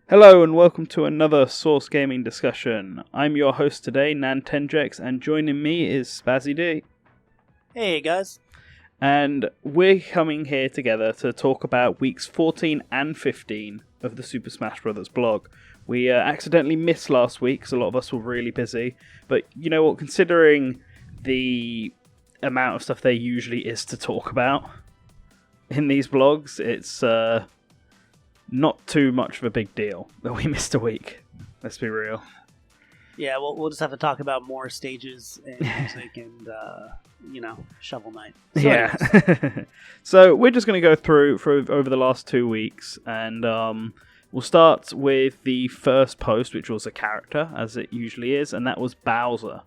Hello and welcome to another Source Gaming discussion. I'm your host today, NantenJex, and joining me is Spazzy D. Hey guys. And we're coming here together to talk about weeks 14 and 15 of the Super Smash Bros. Blog. We accidentally missed last week because a lot of us were really busy, but you know what, considering the amount of stuff there usually is to talk about in these blogs, it's not too much of a big deal that we missed a week. Let's be real. Yeah, we'll just have to talk about more stages and music and, Shovel Knight. So yeah. So we're just going to go through over the last 2 weeks, and we'll start with the first post, which was a character, as it usually is, and that was Bowser.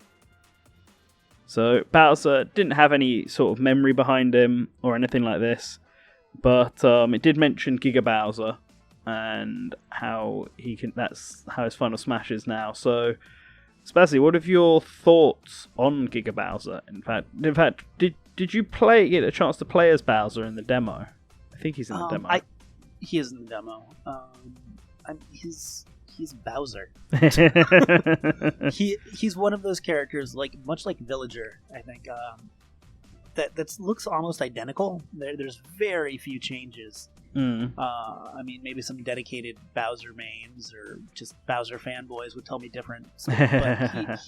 So Bowser didn't have any sort of memory behind him or anything like this, but it did mention Giga Bowser and how that's how his final smash is now. So Spazzy, what are your thoughts on Giga Bowser? In fact, did you get a chance to play as Bowser in the demo? I think he's in the demo. He is in the demo. He's Bowser. He's one of those characters, much like Villager, I think, that looks almost identical. There's very few changes. Maybe some dedicated Bowser mains or just Bowser fanboys would tell me different. But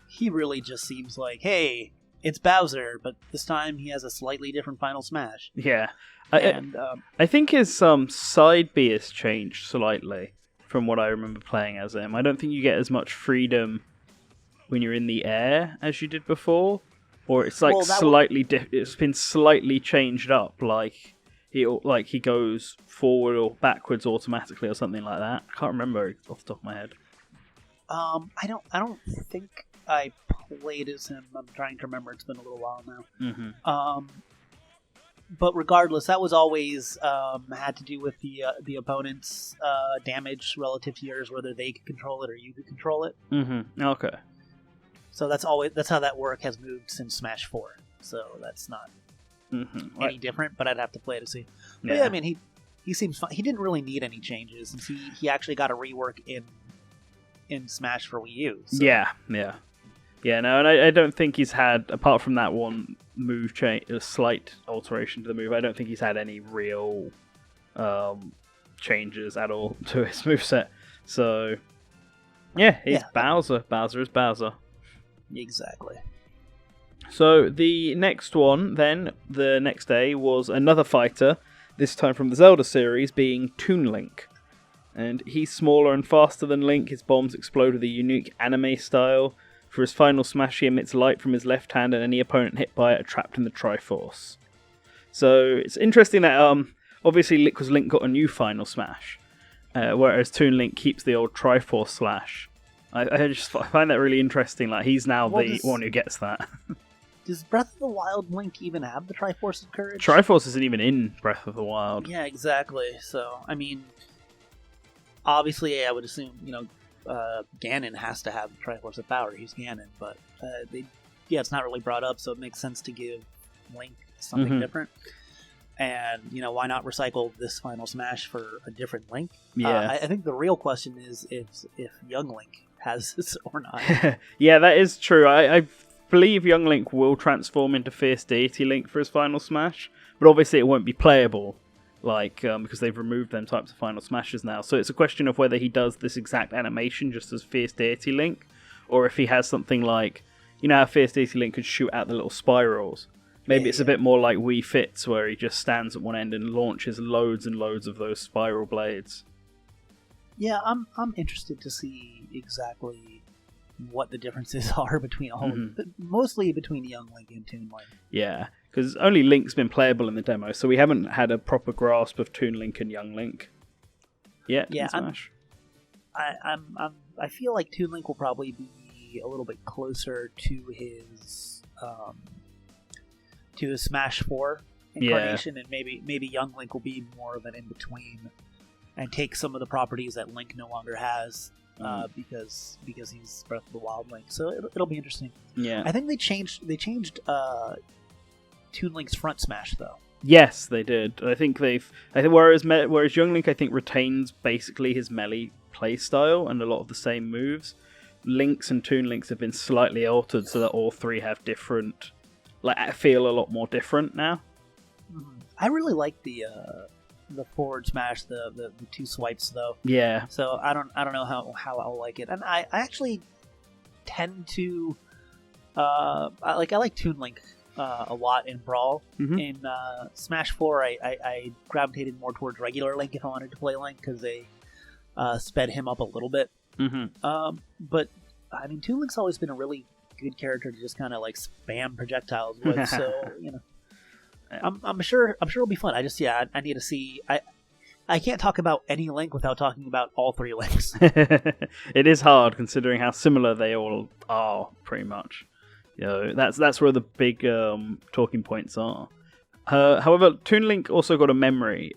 he really just seems like, hey, it's Bowser, but this time he has a slightly different final smash. Yeah, I think his side B has changed slightly from what I remember playing as him. I don't think you get as much freedom when you're in the air as you did before, or it's it's been slightly changed up, like he goes forward or backwards automatically or something like that. I can't remember off the top of my head. I don't think I played as him. I'm trying to remember. It's been a little while now. Mm-hmm. But regardless, that was always had to do with the opponent's damage relative to yours, whether they could control it or you could control it. Mm-hmm. Okay. So that's how that work has moved since Smash 4. So that's not any different, but I'd have to play to see. But yeah, I mean, he seems fun. He didn't really need any changes since he actually got a rework in Smash for Wii U. So. Yeah. No, and I don't think he's had, apart from that one move change, a slight alteration to the move, I don't think he's had any real changes at all to his moveset. So yeah, he's Bowser. Bowser is Bowser. Exactly. So the next one, then, the next day, was another fighter, this time from the Zelda series, being Toon Link. And he's smaller and faster than Link, his bombs explode with a unique anime style. For his final smash, he emits light from his left hand, and any opponent hit by it are trapped in the Triforce. So it's interesting that, obviously, Link got a new final smash, whereas Toon Link keeps the old Triforce slash. I just find that really interesting. Like, he's now the one who gets that. Does Breath of the Wild Link even have the Triforce of Courage? Triforce isn't even in Breath of the Wild. Yeah, exactly. So, I mean, obviously, I would assume, Ganon has to have the Triforce of Power. He's Ganon, but it's not really brought up, so it makes sense to give Link something different. And, why not recycle this final smash for a different Link? Yeah. I think the real question is if Young Link has this or not. Yeah, that is true. I believe Young Link will transform into Fierce Deity Link for his final smash, but obviously it won't be playable, because they've removed them types of final smashes now. So it's a question of whether he does this exact animation just as Fierce Deity Link, or if he has something like, how Fierce Deity Link could shoot out the little spirals. Maybe it's a bit more like Wii Fits, where he just stands at one end and launches loads and loads of those spiral blades. Yeah, I'm interested to see exactly what the differences are between mostly between Young Link and Toon Link. Yeah, because only Link's been playable in the demo, so we haven't had a proper grasp of Toon Link and Young Link yet. Yeah, in Smash. I feel like Toon Link will probably be a little bit closer to his Smash 4 incarnation, and maybe Young Link will be more of an in between and take some of the properties that Link no longer has. Because he's Breath of the Wild Link, so it'll be interesting. Yeah, I think they changed Toon Link's front smash though. Yes, they did. I think whereas Young Link I think retains basically his melee playstyle and a lot of the same moves. Links and Toon Links have been slightly altered so that all three have different, feel a lot more different now. I really like the forward smash, the two swipes though. Yeah. So I don't know how I'll like it, and I actually tend to I like Toon Link a lot in Brawl. Mm-hmm. In Smash 4, I gravitated more towards regular Link if I wanted to play Link because they sped him up a little bit. Mm-hmm. But I mean, Toon Link's always been a really good character to just kind of spam projectiles with. So I'm sure it'll be fun. I need to see. I can't talk about any Link without talking about all three Links. It is hard considering how similar they all are, pretty much. That's where the big talking points are. However, Toon Link also got a memory.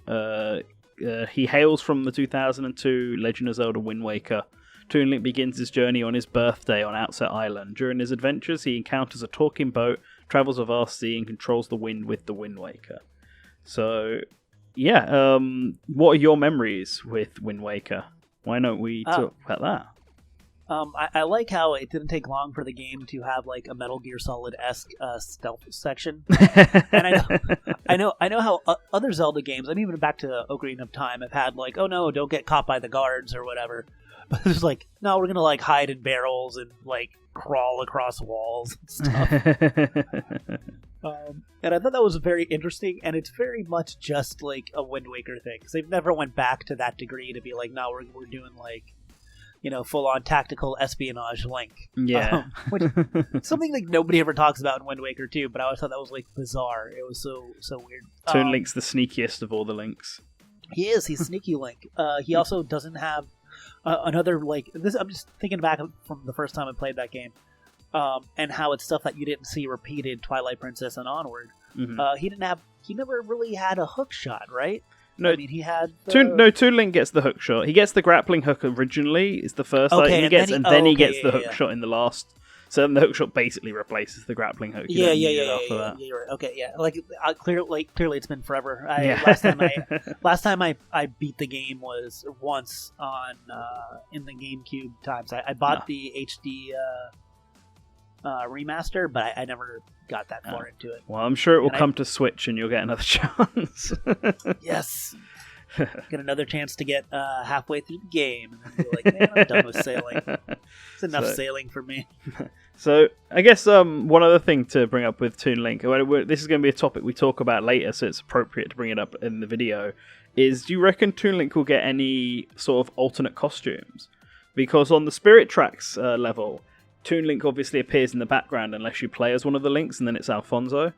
He hails from the 2002 Legend of Zelda Wind Waker. Toon Link begins his journey on his birthday on Outset Island. During his adventures, he encounters a talking boat, travels a vast sea, and controls the wind with the Wind Waker. So, yeah, what are your memories with Wind Waker? Why don't we talk about that? I like how it didn't take long for the game to have a Metal Gear Solid-esque stealth section. And I know how other Zelda games, I mean, even back to Ocarina of Time, have had oh no, don't get caught by the guards or whatever. But it's no, we're gonna hide in barrels and crawl across walls and stuff. And I thought that was very interesting, and it's very much just a Wind Waker thing because they've never went back to that degree to be no, we're doing full-on tactical espionage Link. Yeah. Which something nobody ever talks about in Wind Waker too, but I always thought that was bizarre. It was so weird. Toon Link's the sneakiest of all the Links. He is. He's sneaky Link. He also doesn't have another this. I'm just thinking back from the first time I played that game, and how it's stuff that you didn't see repeated Twilight Princess and onward. Mm-hmm. He never really had a hook shot, right? No, I mean, he had Toon Link gets the hook shot. He gets the grappling hook originally. Is the first item he gets, then he gets the hook shot in the last. So then the hook shot basically replaces the grappling hook. Yeah. You're right. Okay, yeah. Clearly, it's been forever. Last time I beat the game was once on in the GameCube times. I bought the HD remaster, but I never got that far into it. Well, I'm sure it will come to Switch, and you'll get another chance. Yes. Get another chance to get halfway through the game, and then be man, I'm done with sailing. It's enough sailing for me. So, I guess one other thing to bring up with Toon Link, this is going to be a topic we talk about later, so it's appropriate to bring it up in the video, is do you reckon Toon Link will get any sort of alternate costumes? Because on the Spirit Tracks level, Toon Link obviously appears in the background unless you play as one of the Links, and then it's Alfonso.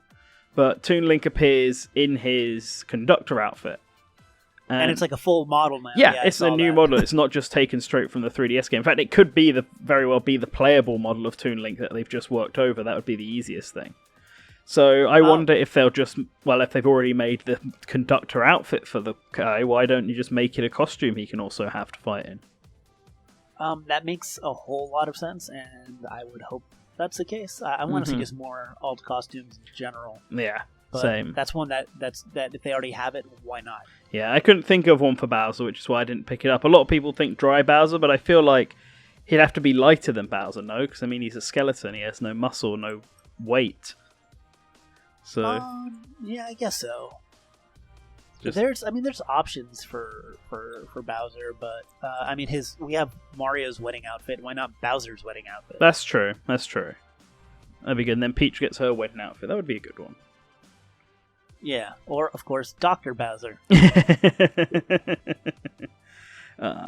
But Toon Link appears in his conductor outfit. And it's a full model now. Yeah, it's a new model. It's not just taken straight from the 3DS game. In fact, it could be very well be the playable model of Toon Link that they've just worked over. That would be the easiest thing. So I wonder if they'll just... Well, if they've already made the conductor outfit for the guy, why don't you just make it a costume he can also have to fight in? That makes a whole lot of sense, and I would hope that's the case. I want to see just more alt costumes in general. Yeah, but same. That's one that if they already have it, why not? Yeah, I couldn't think of one for Bowser, which is why I didn't pick it up. A lot of people think Dry Bowser, but I feel like he'd have to be lighter than Bowser, no? Because, I mean, he's a skeleton. He has no muscle, no weight. So... yeah, I guess so. There's options for Bowser, but we have Mario's wedding outfit. Why not Bowser's wedding outfit? That's true. That'd be good. And then Peach gets her wedding outfit. That would be a good one. Yeah, or of course Dr. Bowser.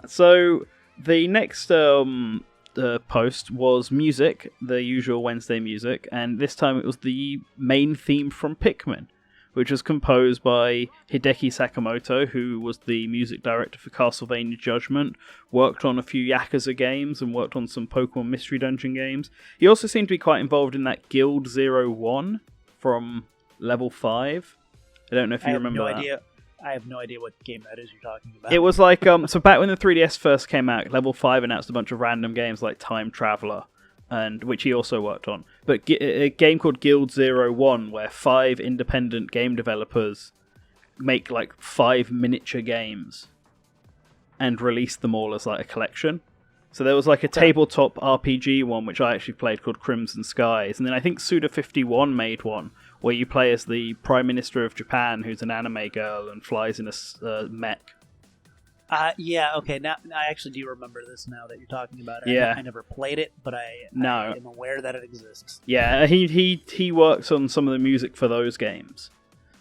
So the next post was music, the usual Wednesday music, and this time it was the main theme from Pikmin, which was composed by Hideki Sakamoto, who was the music director for Castlevania Judgment, worked on a few Yakuza games, and worked on some Pokemon Mystery Dungeon games. He also seemed to be quite involved in that Guild 01 from Level 5. I don't know if you remember that. I have no idea what game that is you're talking about. It was so back when the 3DS first came out, Level 5 announced a bunch of random games like Time Traveler, and which he also worked on. but a game called Guild 01, where 5 independent game developers make like 5 miniature games and release them all as like a collection. So there was like a tabletop RPG one, which I actually played, called Crimson Skies. And then I think Suda51 made one where you play as the Prime Minister of Japan, who's an anime girl and flies in a mech. Yeah, okay. Now I actually do remember this now that you're talking about it. Yeah. I never played it, but I am aware that it exists. Yeah, he works on some of the music for those games.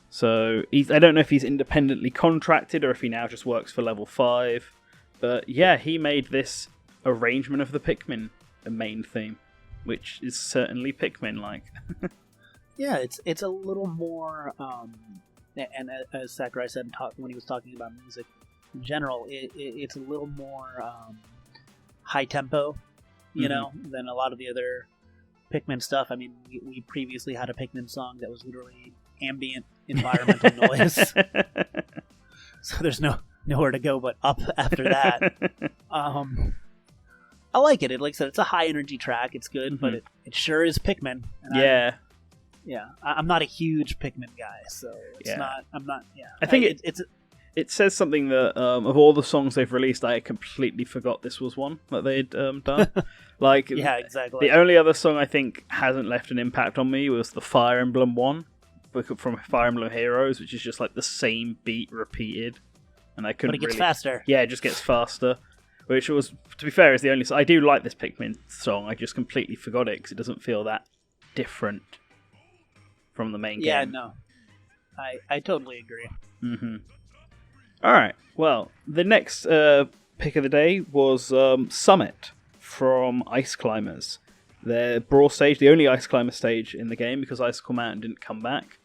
So I don't know if he's independently contracted or if he now just works for Level 5. But yeah, he made this arrangement of the Pikmin main theme, which is certainly Pikmin-like. Yeah, it's a little more, and as Sakurai said when he was talking about music in general, it's a little more high tempo, you know, than a lot of the other Pikmin stuff. I mean, we previously had a Pikmin song that was literally ambient environmental noise, so there's nowhere to go but up after that. I like it. Like I said, it's a high energy track. It's good, but it sure is Pikmin. And I'm not a huge Pikmin guy, so it's not. I'm not. Yeah, I think it says something that of all the songs they've released, I completely forgot this was one that they'd done. Like, yeah, exactly. The only other song I think hasn't left an impact on me was the Fire Emblem one from Fire Emblem Heroes, which is just like the same beat repeated, and I couldn't. But it gets faster. Yeah, it just gets faster. Which was, to be fair, is the only. I do like this Pikmin song. I just completely forgot it because it doesn't feel that different from the main game. Yeah, no, I totally agree. Mm-hmm. All right. Well, the next pick of the day was Summit from Ice Climbers. Their Brawl stage, the only Ice Climber stage in the game because Icicle Mountain didn't come back.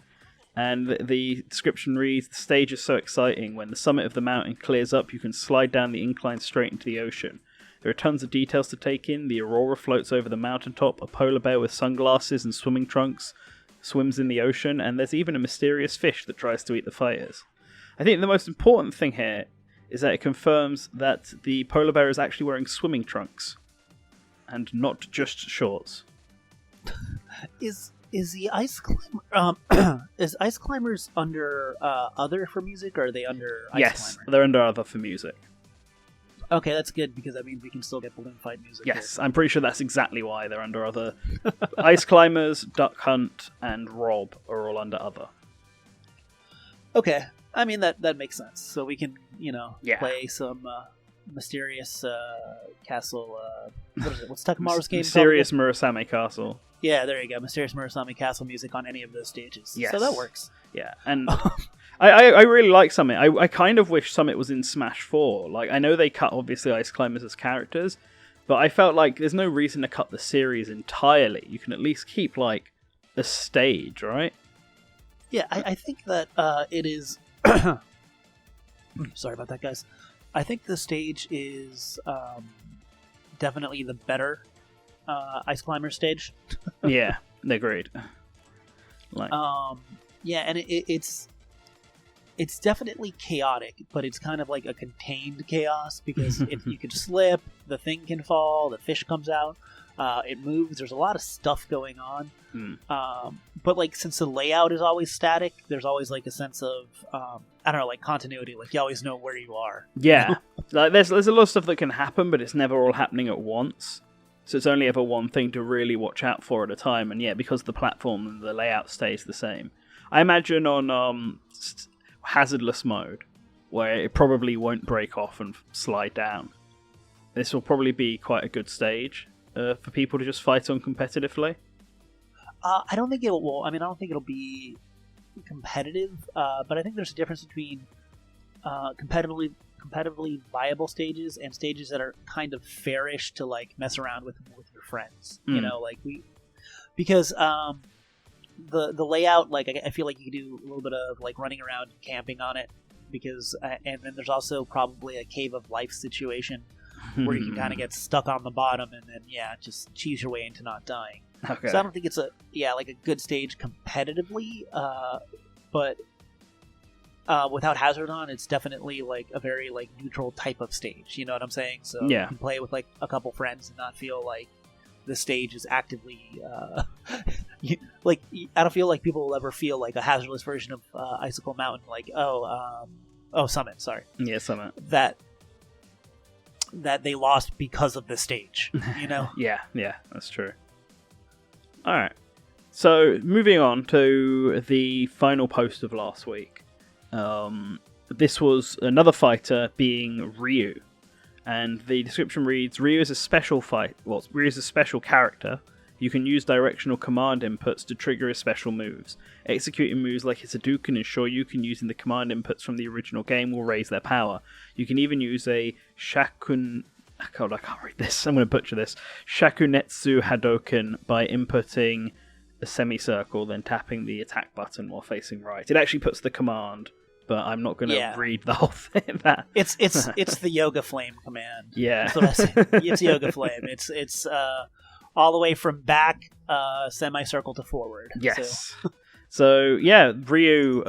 And the description reads, the stage is so exciting. When the summit of the mountain clears up, you can slide down the incline straight into the ocean. There are tons of details to take in. The aurora floats over the mountaintop. A polar bear with sunglasses and swimming trunks swims in the ocean. And there's even a mysterious fish that tries to eat the fighters. I think the most important thing here is that it confirms that the polar bear is actually wearing swimming trunks. And not just shorts. Is the Ice Climber is Ice Climbers under other for music, or are they under Ice Yes, Climber? they're under other for music. Okay, that's good because that means we can still get balloon fight music. Yes, here. I'm pretty sure that's exactly why they're under other. Ice Climbers, Duck Hunt, and Rob are all under other. Okay, I mean that makes sense. So we can play some mysterious castle. What is it? What's Takamaru's game? Mysterious Murasame Castle. Yeah, there you go. Mysterious Murasame Castle music on any of those stages. Yes. So that works. Yeah, and I really like Summit. I kind of wish Summit was in Smash 4. Like, I know they cut, obviously, Ice Climbers as characters, but I felt like there's no reason to cut the series entirely. You can at least keep, like, a stage, right? Yeah, I think that it is... Sorry about that, guys. I think the stage is definitely the better Ice Climber stage. Yeah, agreed. Like, yeah, and it's definitely chaotic, but it's kind of like a contained chaos because you can slip, the thing can fall, the fish comes out, it moves. There's a lot of stuff going on, but like since the layout is always static, there's always like a sense of I don't know, like continuity. Like you always know where you are. Yeah, like there's a lot of stuff that can happen, but it's never all happening at once. So it's only ever one thing to really watch out for at a time. And yeah, because the platform and the layout stays the same. I imagine on hazardless mode, where it probably won't break off and slide down, this will probably be quite a good stage for people to just fight on competitively. I don't think it will. I mean, I don't think it'll be competitive, but I think there's a difference between competitively viable stages and stages that are kind of fairish to like mess around with your friends. You know, like because the layout, like I feel like you can do a little bit of like running around and camping on it because and then there's also probably a cave of life situation where you can kind of get stuck on the bottom and then just cheese your way into not dying. Okay. So I don't think it's a good stage competitively, but without hazard on, it's definitely like a very like neutral type of stage. You know what I'm saying? So you can play with like a couple friends and not feel like the stage is actively I don't feel like people will ever feel like a hazardless version of Icicle Mountain, like Summit, sorry. Yeah, Summit. That they lost because of the stage, Yeah, that's true. All right. So, moving on to the final post of last week. This was another fighter being Ryu. And the description reads, Ryu is a special character. You can use directional command inputs to trigger his special moves. Executing moves like his Hadouken and Shoryuken using the command inputs from the original game will raise their power. You can even use a God, I can't read this. I'm going to butcher this. Shakunetsu Hadouken by inputting a semicircle, then tapping the attack button while facing right. It actually puts the command, but I'm not going to read the whole thing. It's the Yoga Flame command. Yeah, that's what I say. It's Yoga Flame. It's all the way from back, semicircle to forward. Yes. So yeah, Ryu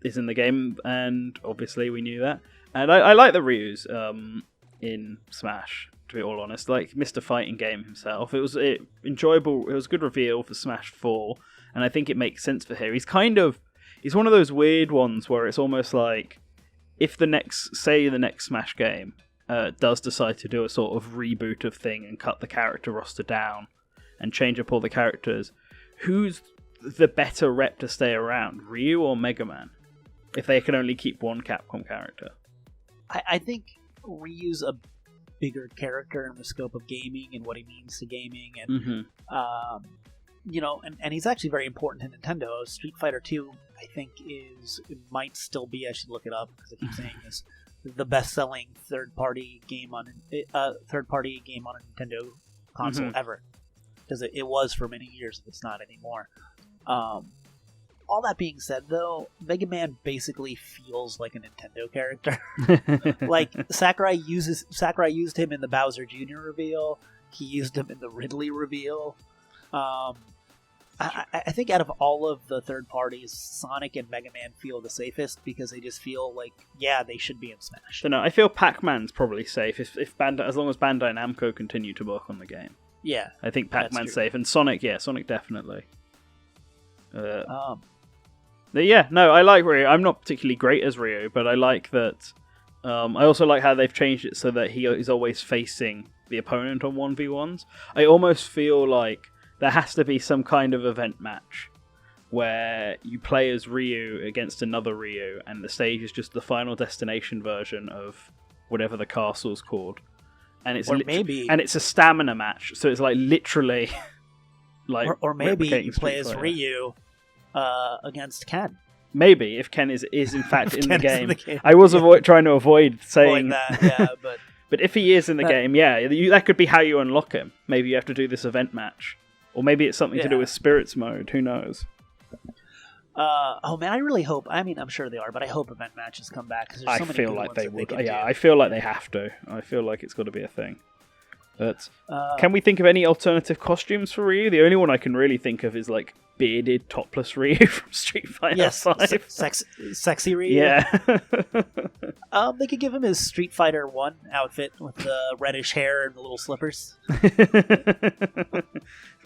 is in the game, and obviously we knew that. And I like the Ryus in Smash, to be all honest. Like Mr. Fighting Game himself, it was enjoyable. It was a good reveal for Smash 4, and I think it makes sense for here. He's one of those weird ones where it's almost like if the next Smash game does decide to do a sort of reboot of thing and cut the character roster down and change up all the characters, who's the better rep to stay around, Ryu or Mega Man? If they can only keep one Capcom character. I think Ryu's a bigger character in the scope of gaming and what he means to gaming, and and he's actually very important to Nintendo. Street Fighter 2, I think, might still be, I should look it up because I keep saying this, the best-selling third-party game on a Nintendo console ever. Because it was for many years, it's not anymore. All that being said, though, Mega Man basically feels like a Nintendo character. Like Sakurai used him in the Bowser Jr. reveal. He used him in the Ridley reveal. I think out of all of the third parties, Sonic and Mega Man feel the safest because they just feel like, they should be in Smash. So no, I feel Pac-Man's probably safe if as long as Bandai Namco continue to work on the game. Yeah, I think Pac-Man's safe, and Sonic definitely. I like Ryu. I'm not particularly great as Ryu, but I like that. I also like how they've changed it so that he is always facing the opponent on 1v1s. I almost feel like there has to be some kind of event match where you play as Ryu against another Ryu, and the stage is just the Final Destination version of whatever the castle's called. And it's and it's a stamina match, so it's like literally like or maybe you play as Ryu against Ken. Maybe if Ken is in fact in the game. I was trying to avoid saying that, but if he is in the game, that could be how you unlock him. Maybe you have to do this event match, or maybe it's something to do with spirits mode. Who knows? I really hope. I mean, I'm sure they are, but I hope event matches come back because there's so many feel like they would. I feel like they have to. I feel like it's got to be a thing. But can we think of any alternative costumes for Ryu? The only one I can really think of is like bearded, topless Ryu from Street Fighter 5. Sexy Ryu. Yeah. They could give him his Street Fighter 1 outfit with the reddish hair and the little slippers.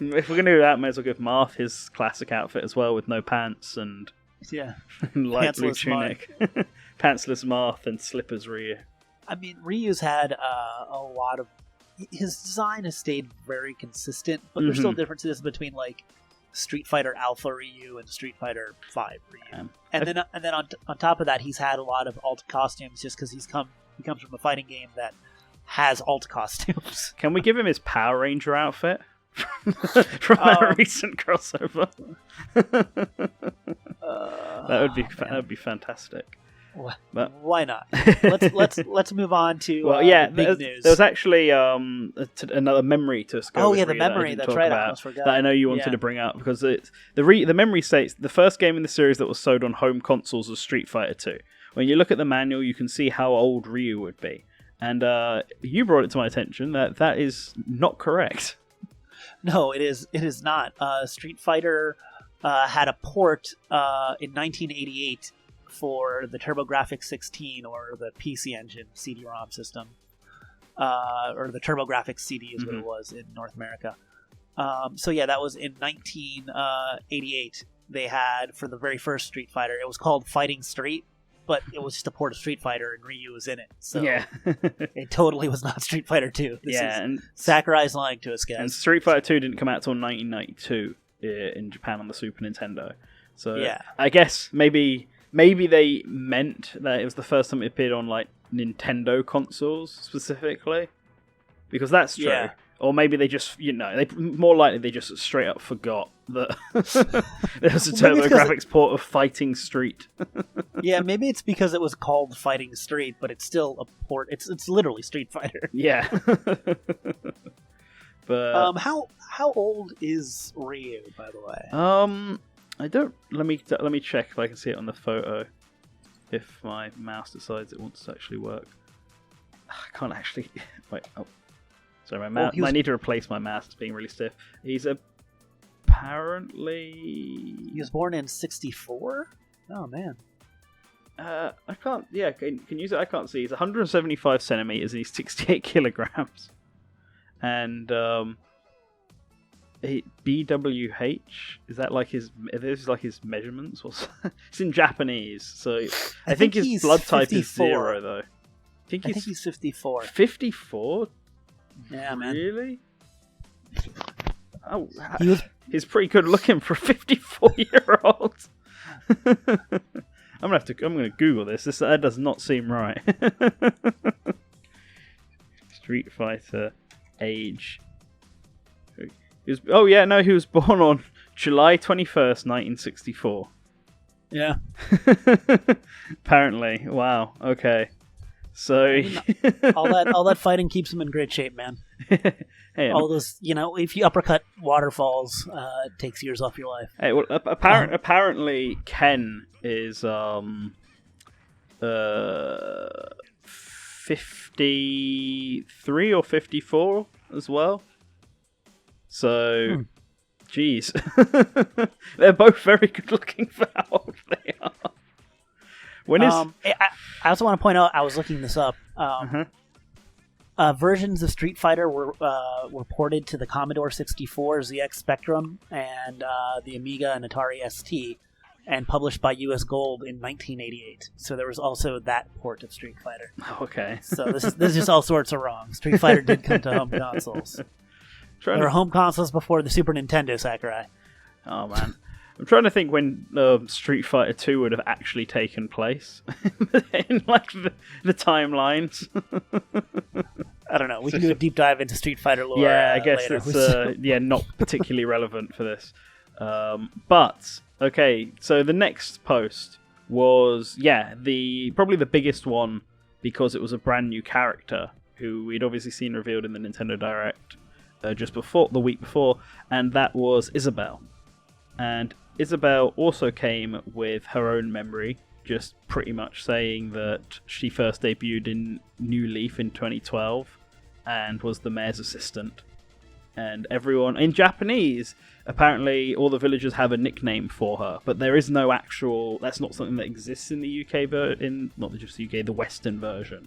If we're going to do that, might as well give Marth his classic outfit as well with no pants and light blue tunic. Pantsless Marth and slippers Ryu. I mean, Ryu's had a lot of... His design has stayed very consistent, but there's still differences between like Street Fighter Alpha Ryu and Street Fighter 5 Ryu. And then on top of that, he's had a lot of alt costumes just because he comes from a fighting game that has alt costumes. Can we give him his Power Ranger outfit from a recent crossover? That would be fantastic. But why not? Let's move on to big news. There was actually another memory to go. Oh yeah, the memory. That's right. I almost forgot. That I know you wanted to bring up because the memory states the first game in the series that was sold on home consoles was Street Fighter 2. When you look at the manual, you can see how old Ryu would be, and you brought it to my attention that is not correct. No, it is not. Street Fighter had a port in 1988. For the TurboGrafx 16 or the PC Engine CD-ROM system. or the TurboGrafx CD is what it was in North America. So yeah, that was in 1988. They had, for the very first Street Fighter, it was called Fighting Street, but it was just a port of Street Fighter, and Ryu was in it. So yeah. it totally was not Street Fighter 2. And Sakurai's lying to us, guys. And Street Fighter 2 didn't come out till 1992 in Japan on the Super Nintendo. So yeah. I guess maybe they meant that it was the first time it appeared on like Nintendo consoles specifically, because that's true. Yeah. Or maybe they just, more likely they just straight up forgot that there was a TurboGrafx port of Fighting Street. Yeah, maybe it's because it was called Fighting Street, but it's still a port. It's literally Street Fighter. Yeah. But how old is Ryu, by the way? I don't. Let me check if I can see it on the photo. If my mouse decides it wants to actually work, I can't actually. Wait. Oh. Sorry, my mouse. I need to replace my mouse. It's being really stiff. He's apparently. He was born in '64. Oh man. I can't. Yeah, can use it. I can't see. He's 175 centimeters and he's 68 kilograms. And BWH, is that like his? This is like his measurements. It's in Japanese, so I think his blood type 54. Is 0 though. I think he's 54. 54. Yeah, man. Really? Oh, he's pretty good looking for a 54-year-old. I'm gonna Google this. That does not seem right. Street Fighter age. He was born on July 21st, 1964. Yeah. Apparently. Wow. Okay. So all that fighting keeps him in great shape, man. Hey, all those, if you uppercut waterfalls, it takes years off your life. Hey, well, apparently Ken is 53 or 54 as well. So, geez, they're both very good looking for how old they are. I also want to point out, I was looking this up. Versions of Street Fighter were ported to the Commodore 64, ZX Spectrum, and the Amiga and Atari ST, and published by US Gold in 1988. So there was also that port of Street Fighter. Okay. So this is just all sorts of wrong. Street Fighter did come to home consoles. There were home consoles before the Super Nintendo, Sakurai. Oh man. I'm trying to think when Street Fighter 2 would have actually taken place in like the timelines. I don't know. We can do a deep dive into Street Fighter lore. Yeah, I guess later. it's not particularly relevant for this. But okay, so the next post was probably the biggest one because it was a brand new character who we'd obviously seen revealed in the Nintendo Direct just before the week before, and that was Isabelle. And Isabelle also came with her own memory, just pretty much saying that she first debuted in New Leaf in 2012 and was the mayor's assistant. And everyone in Japanese, apparently all the villagers have a nickname for her, but there is no actual. That's not something that exists in the UK not just the UK, the Western version.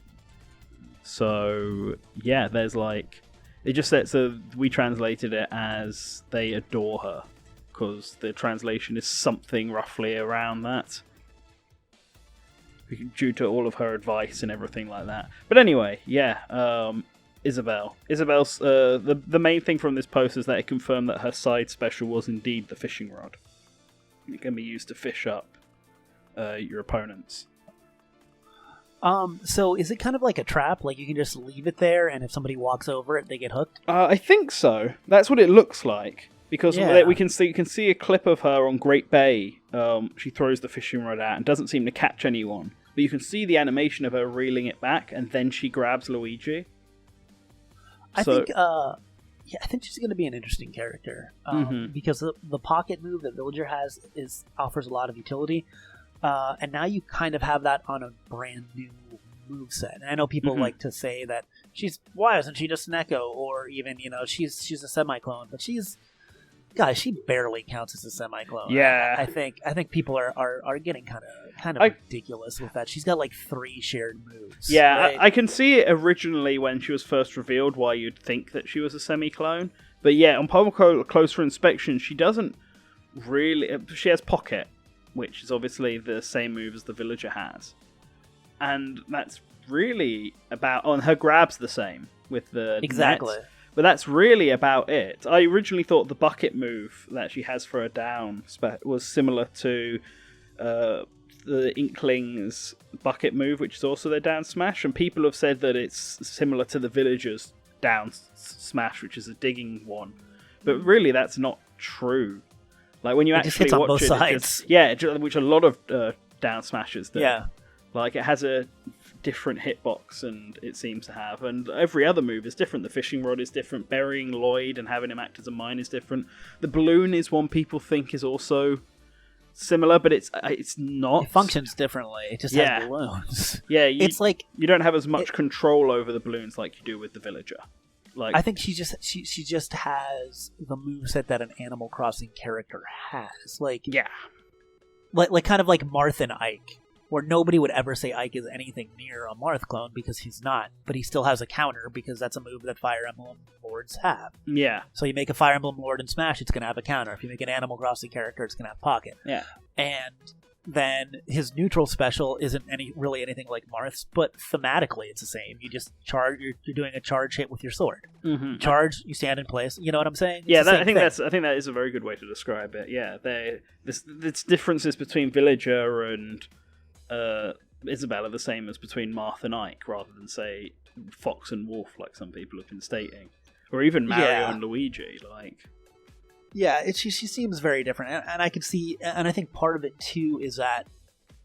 So yeah, there's like it just said. So we translated it as they adore her, because the translation is something roughly around that, due to all of her advice and everything like that. But anyway, Isabelle. Isabelle's the main thing from this post is that it confirmed that her side special was indeed the fishing rod. It can be used to fish up your opponents. So is it kind of like a trap? Like you can just leave it there, and if somebody walks over it, they get hooked? I think so. That's what it looks like. Because you can see a clip of her on Great Bay. She throws the fishing rod out and doesn't seem to catch anyone. But you can see the animation of her reeling it back, and then she grabs Luigi. I think she's going to be an interesting character because the pocket move that Villager has offers a lot of utility, and now you kind of have that on a brand new moveset. And I know people like to say that why isn't she just an Echo, or even she's a semi-clone, but she's Guys, she barely counts as a semi-clone. Yeah. I think people are getting kind of ridiculous with that. She's got like 3 shared moves. Yeah, right? I can see it originally when she was first revealed why you'd think that she was a semi-clone. But yeah, on closer inspection, she doesn't really... She has Pocket, which is obviously the same move as the villager has. And that's really about... Oh, and her grab's the same with the Exactly. net. But that's really about it. I originally thought the bucket move that she has for a down was similar to the Inkling's bucket move, which is also their down smash. And people have said that it's similar to the Villager's down smash, which is a digging one. But really, that's not true. Like when you actually watch it, which a lot of down smashes do. Yeah. Like it has a different hitbox, and it seems to have, and every other move is different. The fishing rod is different. Burying Lloyd and having him act as a mine is different. The balloon is one people think is also similar, but it's not. It functions differently. It just has balloons. Yeah, it's like you don't have as much control over the balloons like you do with the villager. Like I think she just has the moveset that an Animal Crossing character has. Like kind of like Marth and Ike. Where nobody would ever say Ike is anything near a Marth clone because he's not, but he still has a counter because that's a move that Fire Emblem Lords have. Yeah. So you make a Fire Emblem Lord in Smash, it's going to have a counter. If you make an Animal Crossing character, it's going to have Pocket. Yeah. And then his neutral special isn't really anything like Marth's, but thematically it's the same. You just charge. You're doing a charge hit with your sword. Mm-hmm. Charge. You stand in place. You know what I'm saying? I think that is a very good way to describe it. Yeah. There's differences between Villager and Isabelle are the same as between Marth and Ike, rather than say Fox and Wolf, like some people have been stating, or even Mario and Luigi. Like, she seems very different, and I can see, and I think part of it too is that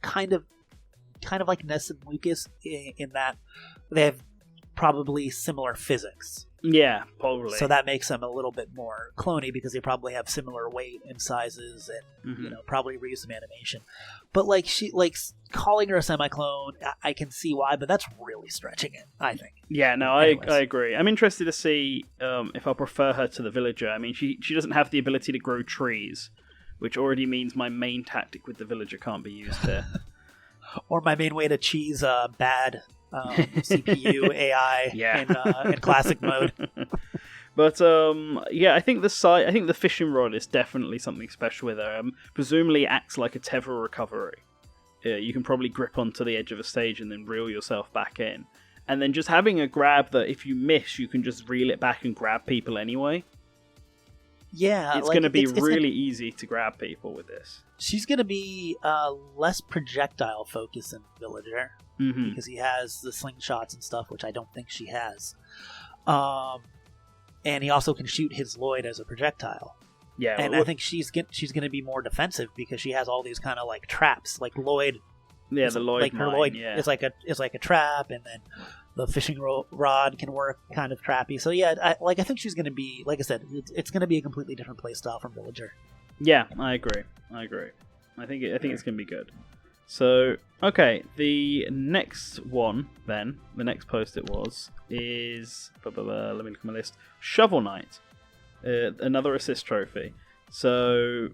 kind of like Ness and Lucas in that they have probably similar physics. Yeah, probably. So that makes them a little bit more cloney because they probably have similar weight and sizes and probably reuse some animation. But like calling her a semi-clone, I can see why, but that's really stretching it, I think. Yeah, no, I agree. I'm interested to see if I'll prefer her to the villager. I mean, she doesn't have the ability to grow trees, which already means my main tactic with the villager can't be used here. Or my main way to cheese bad CPU AI in classic mode. But I think the fishing rod is definitely something special with her. Presumably acts like a tether recovery. You can probably grip onto the edge of a stage and then reel yourself back in. And then just having a grab that if you miss, you can just reel it back and grab people anyway. Yeah, it's going to be really easy to grab people with this. She's going to be less projectile focused than Villager because he has the slingshots and stuff, which I don't think she has. And he also can shoot his Lloyd as a projectile. Yeah, and I think she's going to be more defensive because she has all these kind of like traps, like Lloyd. Yeah, the Lloyd. Like her Lloyd is like a trap, and then the fishing rod can work kind of trappy. So yeah, I think she's going to be, like I said, it's going to be a completely different play style from Villager. Yeah, I agree. I think it's going to be good. So, okay, the next one then, the next post is let me look at my list. Shovel Knight, another assist trophy. So,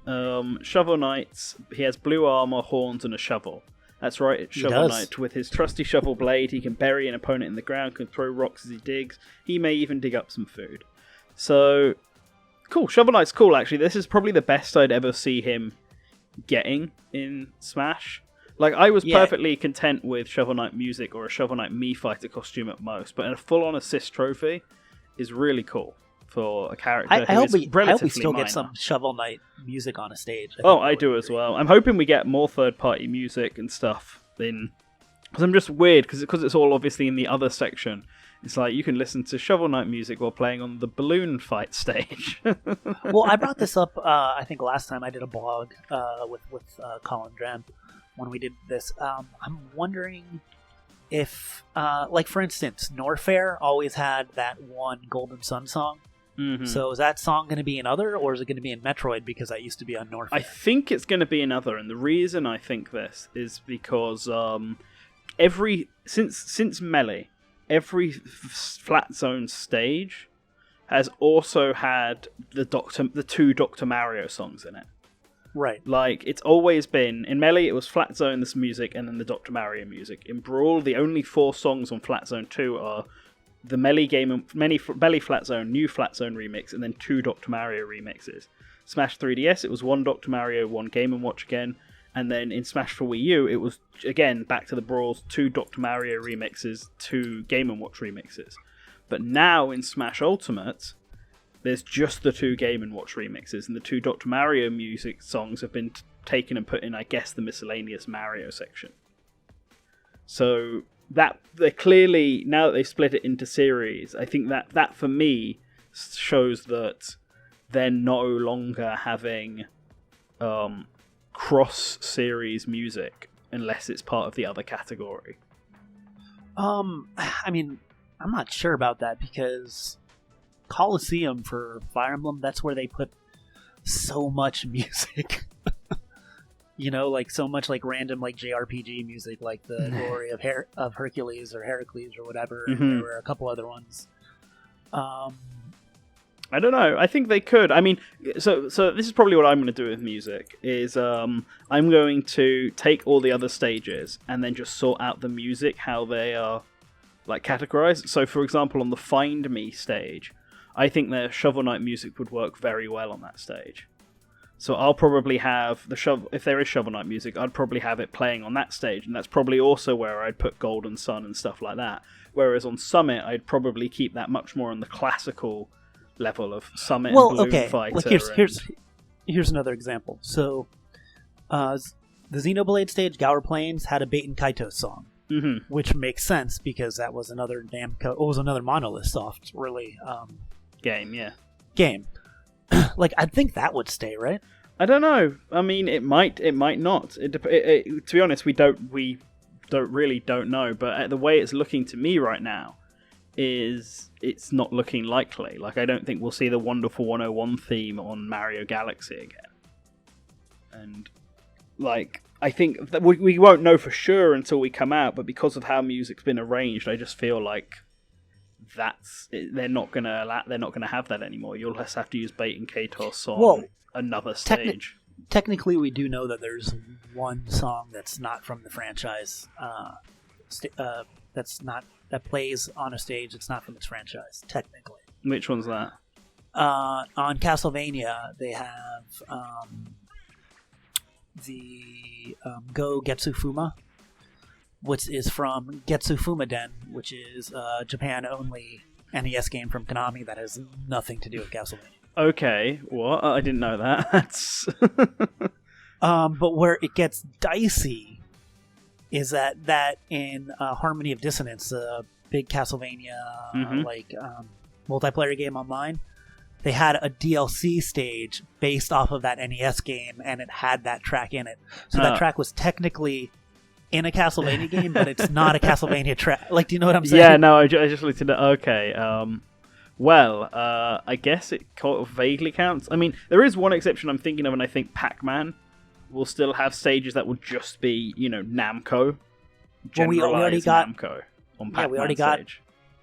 Shovel Knight, he has blue armor, horns, and a shovel. That's right, it's Shovel Knight. With his trusty shovel blade, he can bury an opponent in the ground, can throw rocks as he digs. He may even dig up some food. So, cool. Shovel Knight's cool, actually. This is probably the best I'd ever see him getting in Smash. Like, I was perfectly content with Shovel Knight music or a Shovel Knight Mii Fighter costume at most, but a full-on assist trophy is really cool for a character I hope we still minor. Get some Shovel Knight music on a stage. I do as well. I'm hoping we get more third-party music and stuff in... Because I'm just weird, because it's all obviously in the other section. It's like you can listen to Shovel Knight music while playing on the balloon fight stage. Well, I brought this up, I think last time I did a blog with Colin Dren when we did this. I'm wondering if, like for instance, Norfair always had that one Golden Sun song. Mm-hmm. So is that song going to be in Other, or is it going to be in Metroid because I used to be on Norfair? I think it's going to be in Other, and the reason I think this is because since Melee, every flat zone stage has also had the two Dr. Mario songs in it. Right. Like, it's always been... In Melee, it was Flat Zone, this music, and then the Dr. Mario music. In Brawl, the only 4 songs on Flat Zone 2 are the Melee Melee Flat Zone, New Flat Zone remix, and then 2 Dr. Mario remixes. Smash 3DS, it was 1 Dr. Mario, 1 Game & Watch again. And then in Smash for Wii U, it was, again, back to the Brawls, 2 Dr. Mario remixes, 2 Game & Watch remixes. But now in Smash Ultimate... there's just the 2 Game & Watch remixes, and the 2 Dr. Mario music songs have been taken and put in, I guess, the miscellaneous Mario section. So that they're clearly, now that they've split it into series, I think that for me shows that they're no longer having cross-series music unless it's part of the other category. I mean, I'm not sure about that because Coliseum for Fire Emblem, that's where they put so much music. You know, like so much like random like JRPG music, like the Glory of Hercules or Heracles or whatever. Mm-hmm. And there were a couple other ones. I don't know. I think they could. I mean, so this is probably what I'm going to do with music. Is I'm going to take all the other stages and then just sort out the music, how they are like categorized. So, for example, on the Find Me stage, I think the Shovel Knight music would work very well on that stage. So I'll probably have if there is Shovel Knight music, I'd probably have it playing on that stage, and that's probably also where I'd put Golden Sun and stuff like that. Whereas on Summit, I'd probably keep that much more on the classical level of Summit and Balloon Fighter. Like here's another example. So the Xenoblade stage, Gower Plains, had a Baten Kaito song. Mm-hmm. Which makes sense because that was another another Monolith Soft really game. Like, I'd think that would stay, right? I don't know. I mean, it might not. To be honest, we don't know. But the way it's looking to me right now is it's not looking likely. Like, I don't think we'll see the Wonderful 101 theme on Mario Galaxy again. And like, I think that we won't know for sure until we come out. But because of how music's been arranged, I just feel like they're not gonna have that anymore. You'll just have to use Baten Kaitos on another stage. Technically, we do know that there's one song that's not from the franchise. That plays on a stage that's not from its franchise. Technically, which one's that? On Castlevania, they have the Go Getsufuma, which is from Getsufuma Den, which is a Japan-only NES game from Konami that has nothing to do with Castlevania. Okay, what? I didn't know that. That's but where it gets dicey is that in Harmony of Dissonance, a big Castlevania multiplayer game online, they had a DLC stage based off of that NES game, and it had that track in it. So that track was technically in a Castlevania game, but it's not a Castlevania track. Like, do you know what I'm saying? Yeah, no, I just looked at it. Okay, I guess it vaguely counts. I mean, there is one exception I'm thinking of, and I think Pac-Man will still have stages that will just be, Namco. Well, we already got Namco on Pac-Man stage.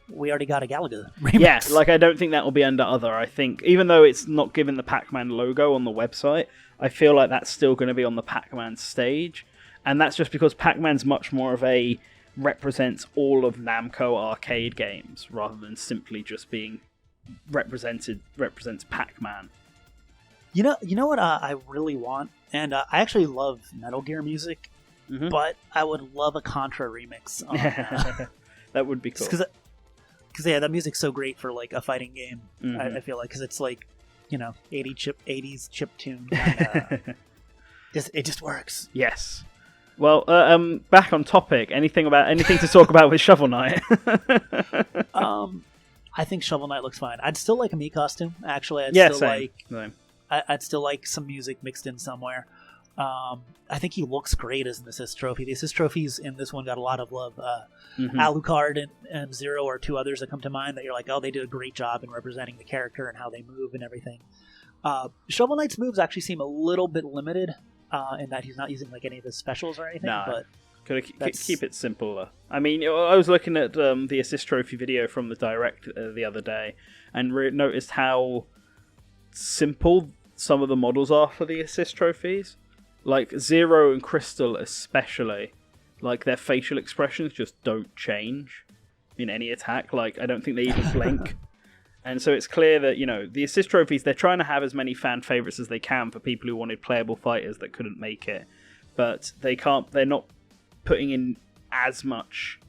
We already got a Galaga remix. Yeah, like, I don't think that will be under other. I think, even though it's not given the Pac-Man logo on the website, I feel like that's still going to be on the Pac-Man stage. And that's just because Pac-Man's much more of represents all of Namco arcade games, rather than simply just being represents Pac-Man. You know what I really want? And I actually love Metal Gear music, but I would love a Contra remix. That would be cool. Because that music's so great for like a fighting game. I feel like, because it's like 80s chip tune. It just works. Yes. Well, back on topic. Anything to talk about with Shovel Knight? I think Shovel Knight looks fine. I'd still like a Mii costume. Actually, I'd still like some music mixed in somewhere. I think he looks great as an assist trophy. The assist trophies in this one got a lot of love. Alucard and Zero are two others that come to mind that you're like, oh, they did a great job in representing the character and how they move and everything. Shovel Knight's moves actually seem a little bit limited in that he's not using like any of his specials or anything. No. But Gotta keep it simpler. I mean, I was looking at the assist trophy video from the Direct the other day, and noticed how simple some of the models are for the assist trophies. Like Zero and Crystal especially, like their facial expressions just don't change in any attack. Like, I don't think they even blink. And so it's clear that, the assist trophies, they're trying to have as many fan favorites as they can for people who wanted playable fighters that couldn't make it. But they're not putting in as much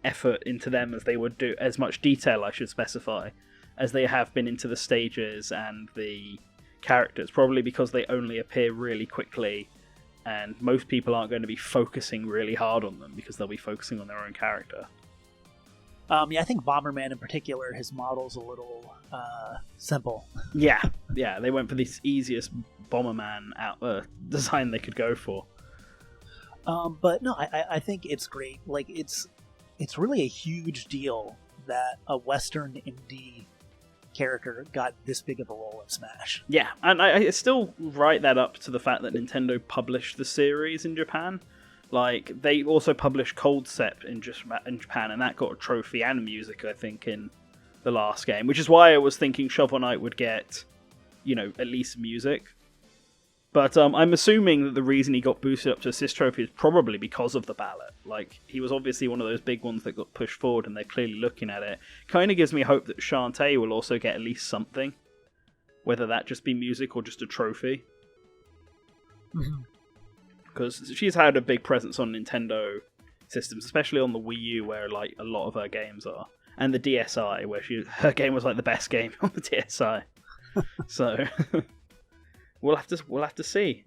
effort into them as they would do, as much detail, I should specify, as they have been into the stages and the characters, probably because they only appear really quickly, and most people aren't going to be focusing really hard on them because they'll be focusing on their own character. I think Bomberman in particular, his model's a little simple. Yeah, they went for the easiest Bomberman design they could go for. But no, I think it's great. Like, it's really a huge deal that a Western indie character got this big of a role in Smash. Yeah, and I still write that up to the fact that Nintendo published the series in Japan. Like, they also published Cold Step in Japan, and that got a trophy and music, I think, in the last game, which is why I was thinking Shovel Knight would get, at least music. But I'm assuming that the reason he got boosted up to assist trophy is probably because of the ballot. Like, he was obviously one of those big ones that got pushed forward, and they're clearly looking at it. Kind of gives me hope that Shantae will also get at least something, whether that just be music or just a trophy. Because she's had a big presence on Nintendo systems, especially on the Wii U, where like a lot of her games are, and the DSi, where her game was like the best game on the DSi. So. We'll have to see.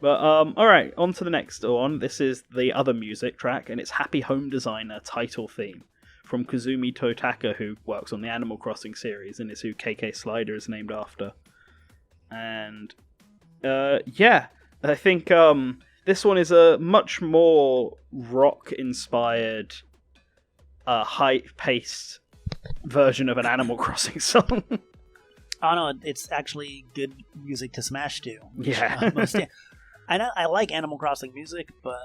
But, alright, on to the next one. This is the other music track, and it's Happy Home Designer title theme from Kazumi Totaka, who works on the Animal Crossing series and is who KK Slider is named after. And, I think this one is a much more rock-inspired, high-paced version of an Animal Crossing song. Oh no, it's actually good music to smash to. Yeah. I like Animal Crossing music, but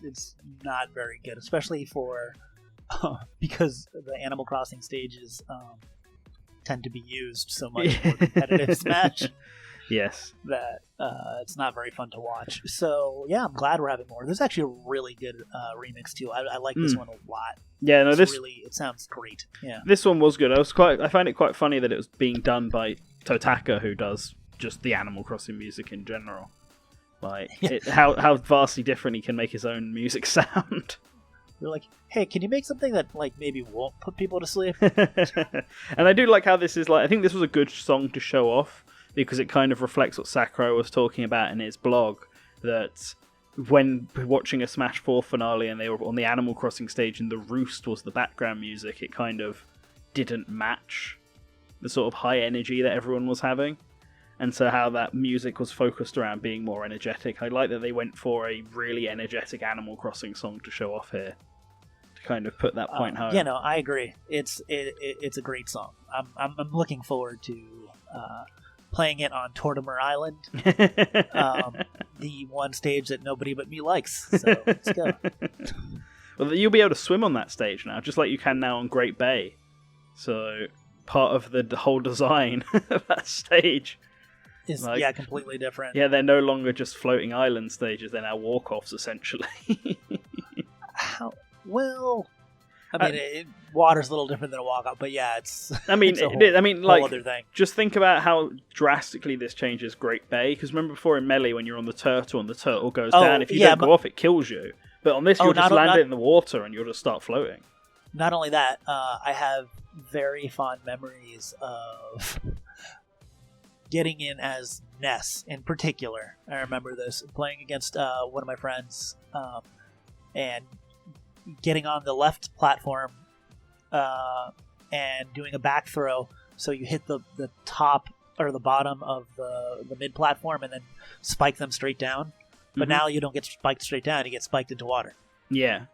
it's not very good, especially because the Animal Crossing stages tend to be used so much for competitive Smash. Yes. That it's not very fun to watch. So yeah, I'm glad we're having more. There's actually a really good remix too. I like this one a lot. Yeah, no, it sounds great. Yeah, this one was good. I find it quite funny that it was being done by Totaka, who does just the Animal Crossing music in general. Like how vastly different he can make his own music sound. They're like, hey, can you make something that like maybe won't put people to sleep? And I do like how this is like. I think this was a good song to show off because it kind of reflects what Sakurai was talking about in his blog, that when watching a Smash 4 finale and they were on the Animal Crossing stage and the roost was the background music, it kind of didn't match the sort of high energy that everyone was having. And so how that music was focused around being more energetic. I like that they went for a really energetic Animal Crossing song to show off here, to kind of put that point home. Yeah, no, I agree. It's a great song. I'm looking forward to playing it on Tortimer Island, the one stage that nobody but me likes. So let's go. Well, you'll be able to swim on that stage now, just like you can now on Great Bay. So part of the whole design of that stage is completely different. Yeah, they're no longer just floating island stages; they're now walk-offs, essentially. How well? I mean, water's a little different than a walk-off, but yeah, it's. I mean, whole other thing. Just think about how drastically this changes Great Bay. Because remember before in Melee, when you're on the turtle and the turtle goes down, if you don't go off, it kills you. But on this, you'll just land it in the water and you'll just start floating. Not only that, I have very fond memories of getting in as Ness in particular. I remember this, playing against one of my friends, and getting on the left platform and doing a back throw, so you hit the top or the bottom of the mid platform and then spike them straight down. But now you don't get spiked straight down, you get spiked into water. Yeah.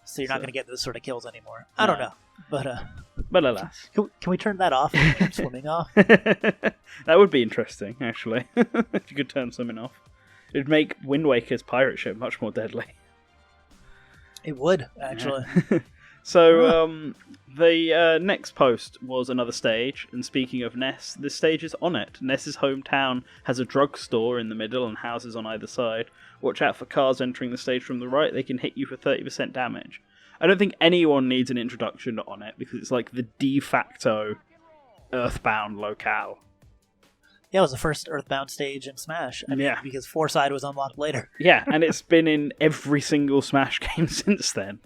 So you're not going to get those sort of kills anymore. I don't know. But alas. Can we turn that off and turn swimming off? That would be interesting, actually. If you could turn swimming off. It'd make Wind Waker's pirate ship much more deadly. It would, actually. Yeah. So, the next post was another stage, and speaking of Ness, this stage is on it. Ness's hometown has a drugstore in the middle and houses on either side. Watch out for cars entering the stage from the right, they can hit you for 30% damage. I don't think anyone needs an introduction on it, because it's like the de facto Earthbound locale. Yeah, it was the first Earthbound stage in Smash. I mean, because Foreside was unlocked later. Yeah, and it's been in every single Smash game since then.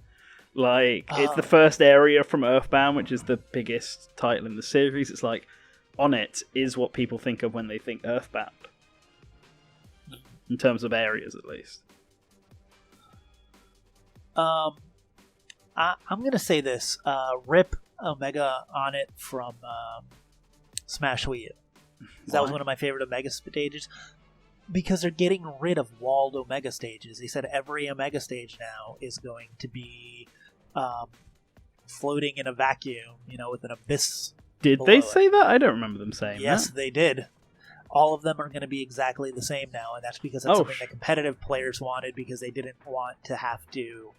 Like, it's the first area from Earthbound, which is the biggest title in the series. It's like, on it is what people think of when they think Earthbound. In terms of areas, at least. I'm going to say this. Rip Omega on it from Smash Wii U. That was one of my favorite Omega stages. Because they're getting rid of walled Omega stages. They said every Omega stage now is going to be floating in a vacuum, with an abyss. Did they say that? I don't remember them saying that. Yes, they did. All of them are going to be exactly the same now, and that's because that's something that competitive players wanted, because they didn't want to have to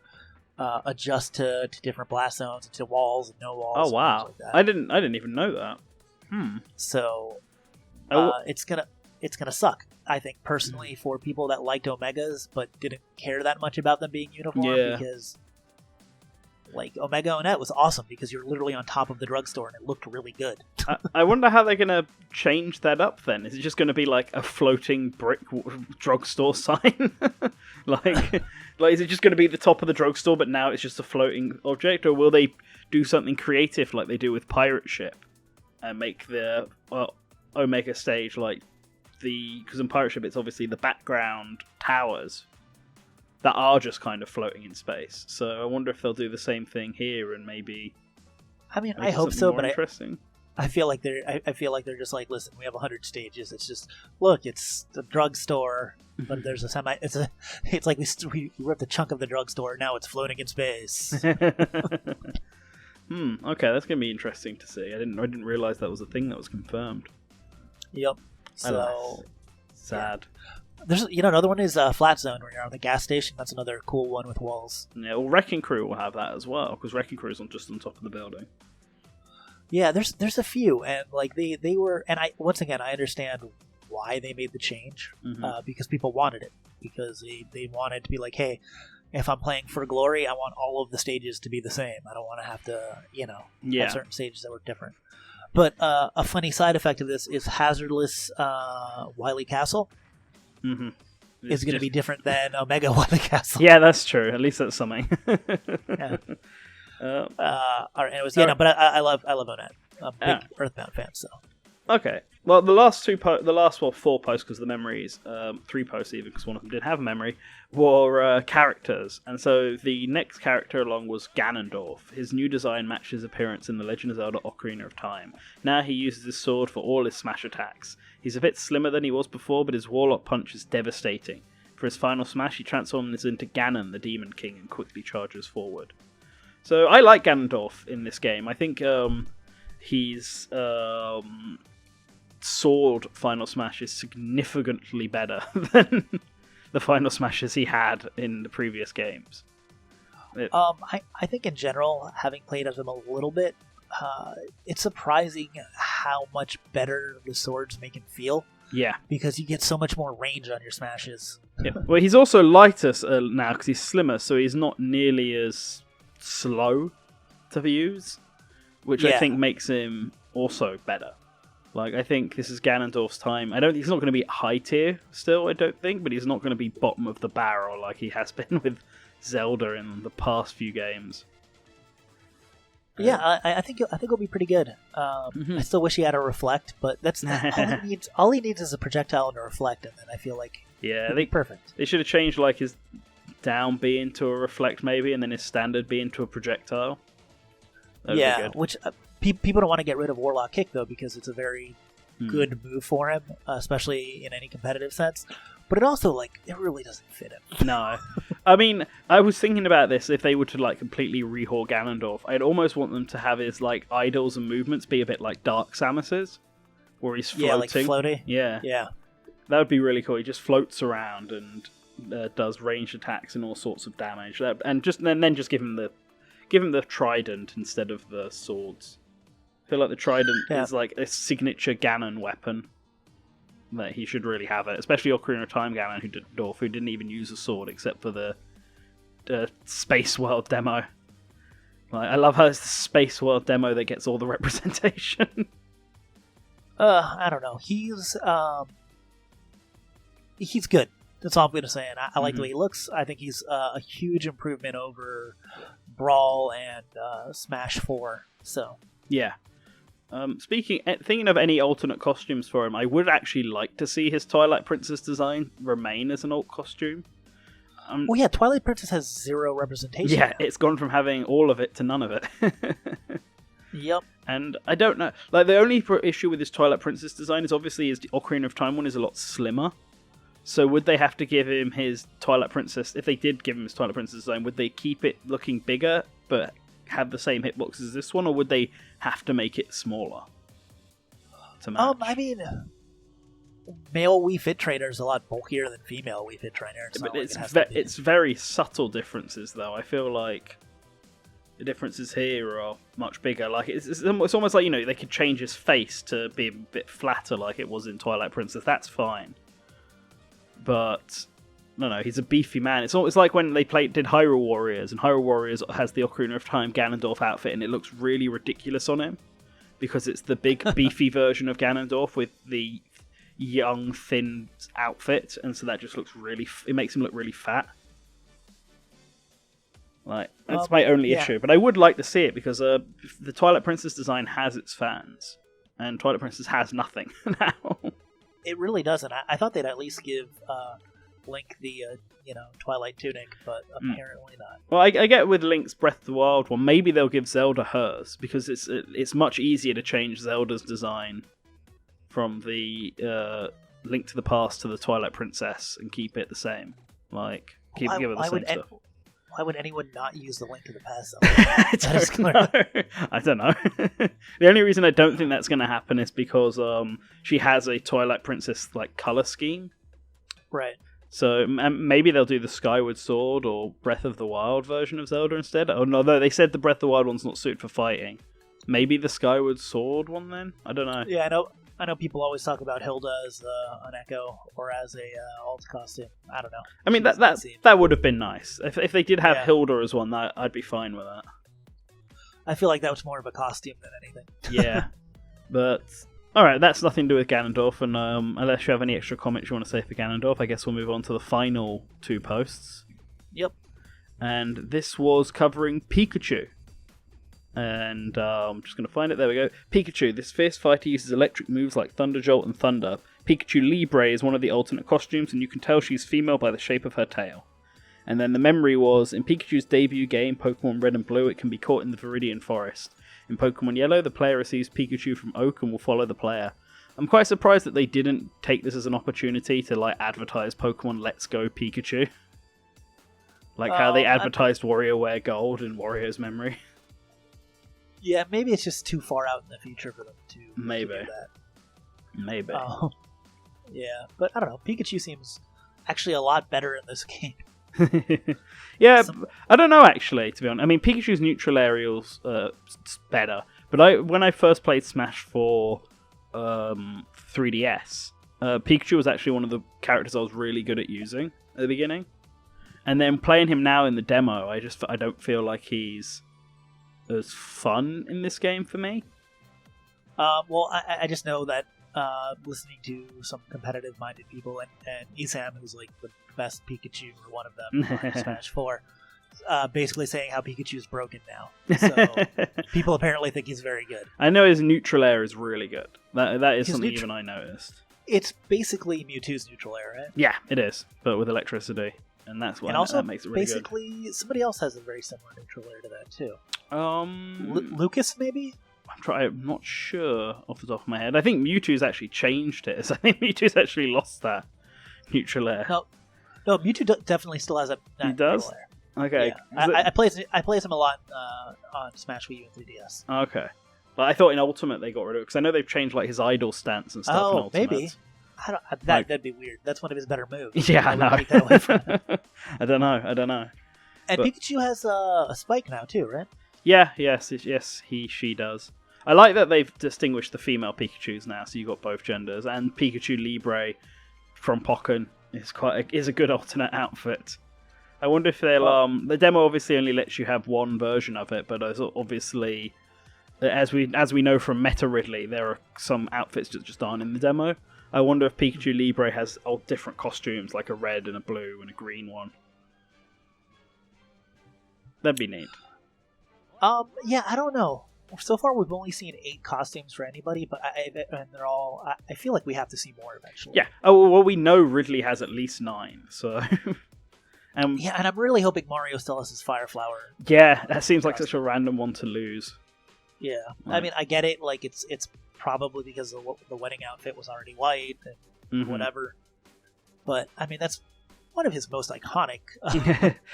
adjust to different blast zones, to walls and no walls. Oh wow! Like that. I didn't even know that. So it's gonna suck. I think personally for people that liked Omegas but didn't care that much about them being uniform, because like Omega Onet was awesome because you're literally on top of the drugstore and it looked really good. I wonder how they're gonna change that up. Then is it just going to be like a floating brick drugstore sign? like is it just going to be the top of the drugstore, but now it's just a floating object, or will they do something creative like they do with Pirate Ship and make the Omega stage like because in Pirate Ship it's obviously the background towers that are just kind of floating in space. So I wonder if they'll do the same thing here and maybe. I mean, I hope so, but interesting. I feel like they're just like, listen, we have 100 stages. It's just look, it's the drugstore, but there's a semi. It's like we ripped a chunk of the drugstore. Now it's floating in space. Okay, that's gonna be interesting to see. I didn't realize that was a thing that was confirmed. Yep. So sad. Yeah. There's another one is Flat Zone where you're on the gas station. That's another cool one with walls. Yeah, well, Wrecking Crew will have that as well because Wrecking Crew is just on top of the building. Yeah, there's a few, and like they were, and I understand why they made the change because people wanted it, because they wanted to be like, hey, if I'm playing for glory, I want all of the stages to be the same. I don't want to have to have certain stages that were different. But a funny side effect of this is hazardless Wily Castle. Is going to be different than Omega Wily Castle. Yeah, that's true. At least that's something. Yeah. All right. Anyways, but I love Onet. I'm a big Earthbound fan. So. Okay. Well, the last four posts, because the memories, 3 posts even, because one of them did have a memory, were characters. And so the next character along was Ganondorf. His new design matched his appearance in The Legend of Zelda Ocarina of Time. Now he uses his sword for all his smash attacks. He's a bit slimmer than he was before, but his Warlock punch is devastating. For his final smash, he transforms into Ganon, the Demon King, and quickly charges forward. So I like Ganondorf in this game. I think he's... sword final smash is significantly better than the final smashes he had in the previous games. I think in general, having played as him a little bit, it's surprising how much better the swords make him feel. Yeah, because you get so much more range on your smashes. Yeah. Well, he's also lighter now because he's slimmer, so he's not nearly as slow to use, which I think makes him also better. Like, I think this is Ganondorf's time. He's not going to be high tier still, I don't think, but he's not going to be bottom of the barrel like he has been with Zelda in the past few games. Yeah, I think it'll be pretty good. I still wish he had a reflect, but that's all he needs is a projectile and a reflect, and then I feel like it'd be perfect. They should have changed like his down B into a reflect maybe, and then his standard B into a projectile. That'd be good. Which people don't want to get rid of Warlock Kick though, because it's a very good move for him, especially in any competitive sense. But it also, it really doesn't fit him. No. I mean, I was thinking about this, if they were to, completely rehaul Ganondorf, I'd almost want them to have his, idols and movements be a bit like Dark Samus's, where he's floating. Yeah, floaty. Yeah. Yeah. That would be really cool. He just floats around and does ranged attacks and all sorts of damage. And then just give him the trident instead of the swords. I feel like the trident is like a signature Ganon weapon. That he should really have it, especially Ocarina of Time Ganon, who didn't even use a sword except for the Space World demo. Like, I love how it's the Space World demo that gets all the representation. I don't know. He's good. That's all I'm going to say. And I like the way he looks. I think he's a huge improvement over Brawl and Smash 4. So yeah. Thinking of any alternate costumes for him, I would actually like to see his Twilight Princess design remain as an alt costume. Well, yeah, Twilight Princess has zero representation. Yeah, now. It's gone from having all of it to none of it. Yep. And I don't know. Like, the only issue with his Twilight Princess design is obviously his Ocarina of Time one is a lot slimmer. So would they have to give him his Twilight Princess... If they did give him his Twilight Princess design, would they keep it looking bigger, but have the same hitboxes as this one? Or would they have to make it smaller to match? I mean, male Wii Fit Trainer is a lot bulkier than female Wii Fit Trainer. But it's very subtle differences, though. I feel like the differences here are much bigger. Like it's almost like, they could change his face to be a bit flatter, like it was in Twilight Princess. That's fine. But no, he's a beefy man. It's like when they did Hyrule Warriors, and Hyrule Warriors has the Ocarina of Time Ganondorf outfit, and it looks really ridiculous on him because it's the big beefy version of Ganondorf with the young thin outfit, and so that just looks it makes him look really fat. Like, that's my only issue, but I would like to see it because the Twilight Princess design has its fans, and Twilight Princess has nothing now. It really doesn't. I thought they'd at least give Link the Twilight tunic, but apparently not. Well, I get with Link's Breath of the Wild one, maybe they'll give Zelda hers because it's much easier to change Zelda's design from the Link to the Past to the Twilight Princess and keep it the same. Like, give her the same stuff. Why would anyone not use the Link to the Past? I don't know. The only reason I don't think that's going to happen is because she has a Twilight Princess like color scheme. Right. So maybe they'll do the Skyward Sword or Breath of the Wild version of Zelda instead. Oh no, they said the Breath of the Wild one's not suited for fighting. Maybe the Skyward Sword one then? I don't know. Yeah, I know people always talk about Hilda as an Echo or as a alt costume. I don't know. I mean, that would have been nice. If they did have Hilda as one, I'd be fine with that. I feel like that was more of a costume than anything. Yeah. But, alright, that's nothing to do with Ganondorf, and unless you have any extra comments you want to say for Ganondorf, I guess we'll move on to the final two posts. Yep. And this was covering Pikachu. And I'm just going to find it. There we go. Pikachu. This fierce fighter uses electric moves like Thunder Jolt and Thunder. Pikachu Libre is one of the alternate costumes, and you can tell she's female by the shape of her tail. And then the memory was, in Pikachu's debut game, Pokemon Red and Blue, it can be caught in the Viridian Forest. In Pokemon Yellow, the player receives Pikachu from Oak and will follow the player. I'm quite surprised that they didn't take this as an opportunity to advertise Pokemon Let's Go Pikachu. Like how they advertised WarioWare Gold in Wario's memory. Yeah, maybe it's just too far out in the future for them to do that. Maybe. Yeah, but I don't know. Pikachu seems actually a lot better in this game. Yeah, I don't know actually, to be honest. I mean, Pikachu's neutral aerial's better, but when I first played Smash 4 3DS, Pikachu was actually one of the characters I was really good at using at the beginning. And then playing him now in the demo, I don't feel like he's as fun in this game for me. Well, I just know that listening to some competitive-minded people, and Isam, who's like the best Pikachu, or one of them, in Smash 4, basically saying how Pikachu's broken now. So people apparently think he's very good. I know his neutral air is really good. That is something even I noticed. It's basically Mewtwo's neutral air, right? Yeah, it is, but with electricity. And that's what that makes it really basically, good. Somebody else has a very similar neutral air to that, too. Lucas, maybe? I'm not sure off the top of my head. I think Mewtwo's actually changed it. So I think Mewtwo's actually lost that neutral air. No, Mewtwo definitely still has that he does? neutral air. Okay. Yeah. I plays him a lot on Smash Wii U and 3DS. Okay. But I thought in Ultimate they got rid of it, because I know they've changed his idle stance and stuff in Ultimate. Maybe. That'd be weird. That's one of his better moves. Yeah, I know. Take that away from him. I don't know. And Pikachu has a spike now too, right? Yeah, yes, she does. I like that they've distinguished the female Pikachus now, so you've got both genders. And Pikachu Libre from Pokken is a good alternate outfit. I wonder if they'll the demo obviously only lets you have one version of it, but obviously, as we know from Meta Ridley, there are some outfits that just aren't in the demo. I wonder if Pikachu Libre has all different costumes, like a red and a blue and a green one. That'd be neat. Yeah, I don't know. So far, we've only seen 8 costumes for anybody, but they're all. I feel like we have to see more eventually. Yeah. Oh well, we know Ridley has at least 9. So. Yeah, and I'm really hoping Mario still has his Fire Flower. Yeah, that seems like such a random one to lose. Yeah, I mean, I get it. Like, it's probably because the wedding outfit was already white and whatever. But I mean, that's one of his most iconic.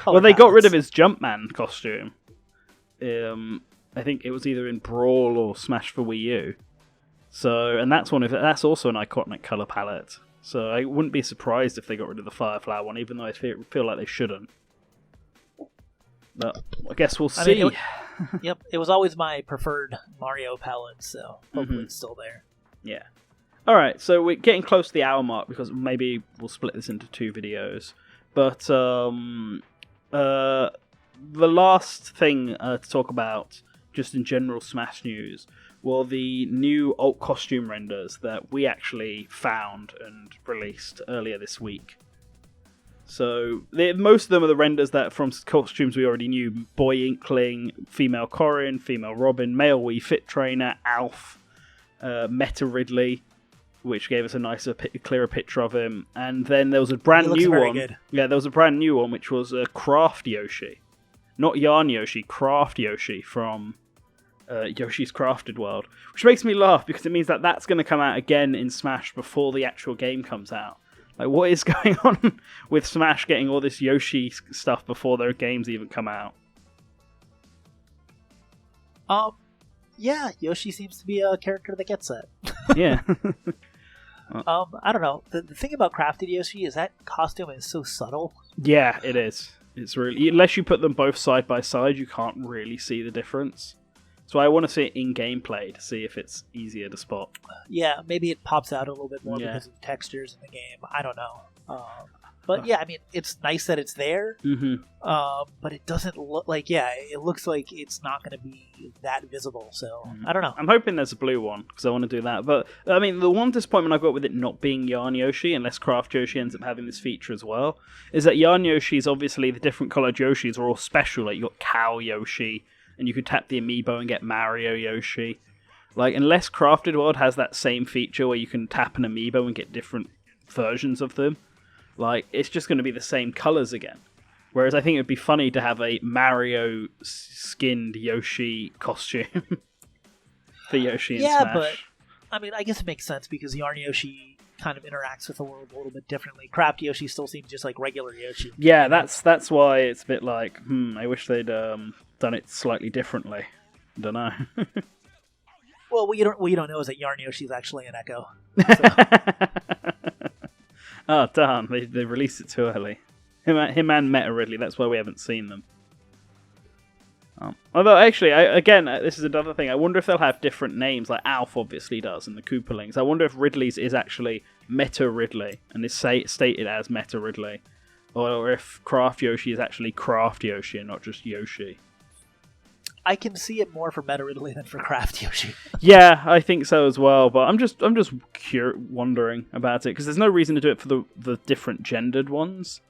Well, they got rid of his Jumpman costume. I think it was either in Brawl or Smash for Wii U. So, and that's also an iconic color palette. So I wouldn't be surprised if they got rid of the Fireflower one, even though I feel like they shouldn't. But I guess we'll see. I mean, yep, it was always my preferred Mario palette, so hopefully it's still there. Yeah. All right, so we're getting close to the hour mark because maybe we'll split this into 2 videos. But the last thing to talk about, just in general Smash news, were the new alt costume renders that we actually found and released earlier this week. So most of them are the renders that from costumes we already knew: Boy Inkling, female Corrin, female Robin, male Wii Fit Trainer, Alf, Meta Ridley, which gave us a nicer, clearer picture of him. And then there was a brand new one. Good. Yeah, there was a brand new one, which was Craft Yoshi. Not Yarn Yoshi, Craft Yoshi from Yoshi's Crafted World. Which makes me laugh, because it means that that's going to come out again in Smash before the actual game comes out. Like, what is going on with Smash getting all this Yoshi stuff before their games even come out? Yeah, Yoshi seems to be a character that gets that. Yeah. I don't know. The thing about Crafted Yoshi is that costume is so subtle. Yeah, it is. It's really, unless you put them both side by side, you can't really see the difference. So I want to see it in gameplay to see if it's easier to spot. Yeah, maybe it pops out a little bit more because of the textures in the game. I don't know. But yeah, I mean, it's nice that it's there. But it doesn't look like, it looks like it's not going to be that visible. So I don't know. I'm hoping there's a blue one because I want to do that. But I mean, the one disappointment I've got with it not being Yarn Yoshi, unless Craft Yoshi ends up having this feature as well, is that Yarn Yoshi's, obviously the different coloured Yoshis are all special. Like, you got Cow Yoshi, and you could tap the amiibo and get Mario Yoshi. Like, unless Crafted World has that same feature where you can tap an amiibo and get different versions of them, like, it's just going to be the same colours again. Whereas I think it would be funny to have a Mario skinned Yoshi costume for Yoshi in Smash. Yeah, but I mean, I guess it makes sense because Yarn Yoshi kind of interacts with the world a little bit differently. Craft Yoshi still seems just like regular Yoshi. Yeah, that's why it's a bit like, I wish they'd done it slightly differently. Don't know. Well, what you don't know is that Yarn Yoshi is actually an Echo. So. Oh, darn, they released it too early. Him and Meta Ridley, that's why we haven't seen them. Although, actually, this is another thing. I wonder if they'll have different names, like Alf obviously does, and the Koopalings. I wonder if Ridley's is actually Meta Ridley, and is stated as Meta Ridley. Or if Craft Yoshi is actually Craft Yoshi, and not just Yoshi. I can see it more for Meta Ridley than for Craft Yoshi. Yeah, I think so as well. But I'm just wondering about it because there's no reason to do it for the different gendered ones,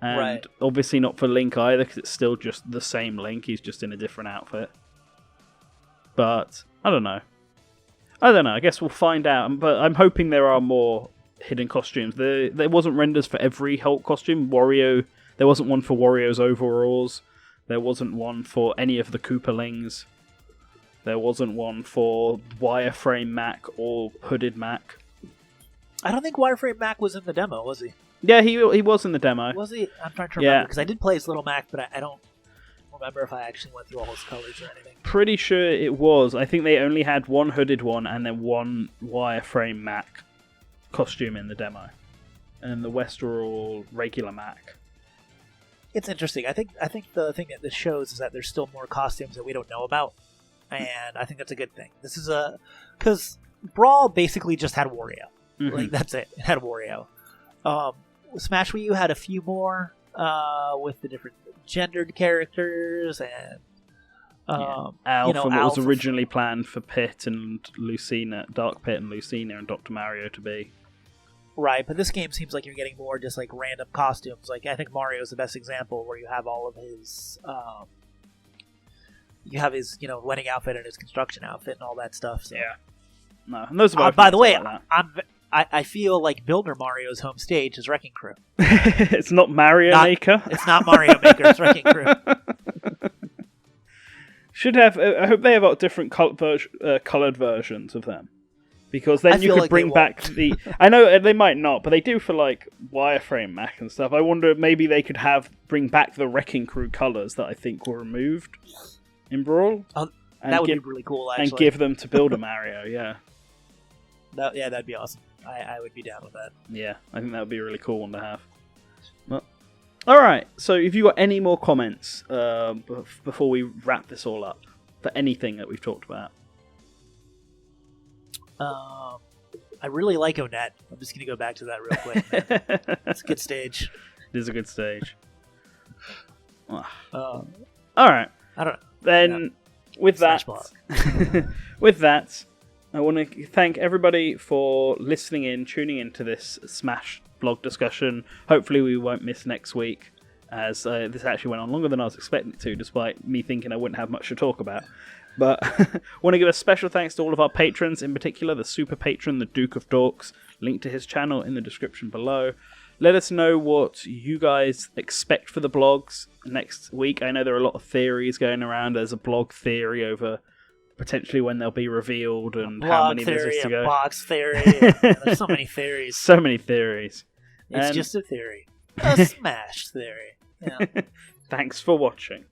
and obviously not for Link either because it's still just the same Link. He's just in a different outfit. But I don't know. I guess we'll find out. But I'm hoping there are more hidden costumes. There wasn't renders for every Hulk costume. There wasn't one for Wario's overalls. There wasn't one for any of the Koopalings. There wasn't one for Wireframe Mac or Hooded Mac. I don't think Wireframe Mac was in the demo, was he? Yeah, he was in the demo. Was he? I'm trying to remember, because I did play as Little Mac, but I don't remember if I actually went through all his colors or anything. Pretty sure it was. I think they only had one Hooded one and then one Wireframe Mac costume in the demo, and the rest are all regular Mac. It's interesting. I think the thing that this shows is that there's still more costumes that we don't know about, and I think that's a good thing. This is because Brawl basically just had Wario. Like that's it. It had Wario. Smash Wii U had a few more with the different gendered characters and Alpha, what was originally planned for Pit and Lucina, Dark Pit and Lucina and Dr. Mario to be. Right, but this game seems like you're getting more just like random costumes. Like I think Mario's the best example where you have all of his wedding outfit and his construction outfit and all that stuff. So. Yeah. No, and those are by the way, I feel like Builder Mario's home stage is Wrecking Crew. It's not Mario Maker. It's not Mario Maker. It's Wrecking Crew. Should have. I hope they have different colored versions of them, because then you could like bring back the. I know they might not, but they do for like wireframe Mac and stuff. I wonder maybe they could bring back the Wrecking Crew colors that I think were removed in Brawl. That would be really cool, actually. And give them to Builder Mario. Yeah. That'd be awesome. I would be down with that. Yeah, I think that would be a really cool one to have. Well, all right, so have you got any more comments before we wrap this all up for anything that we've talked about? I really like Onett. I'm just going to go back to that real quick. It's a good stage. It is a good stage. All right. I don't know. Then, with that, I want to thank everybody for listening in, tuning into this Smash blog discussion. Hopefully we won't miss next week, as this actually went on longer than I was expecting it to, despite me thinking I wouldn't have much to talk about. But I want to give a special thanks to all of our patrons, in particular the super patron, the Duke of Dorks. Link to his channel in the description below. Let us know what you guys expect for the blogs next week. I know there are a lot of theories going around. There's a blog theory over potentially when they'll be revealed and how many there's to go. Box theory. There's so many theories. So many theories. It's just a theory. A Smash theory. Yeah. Thanks for watching.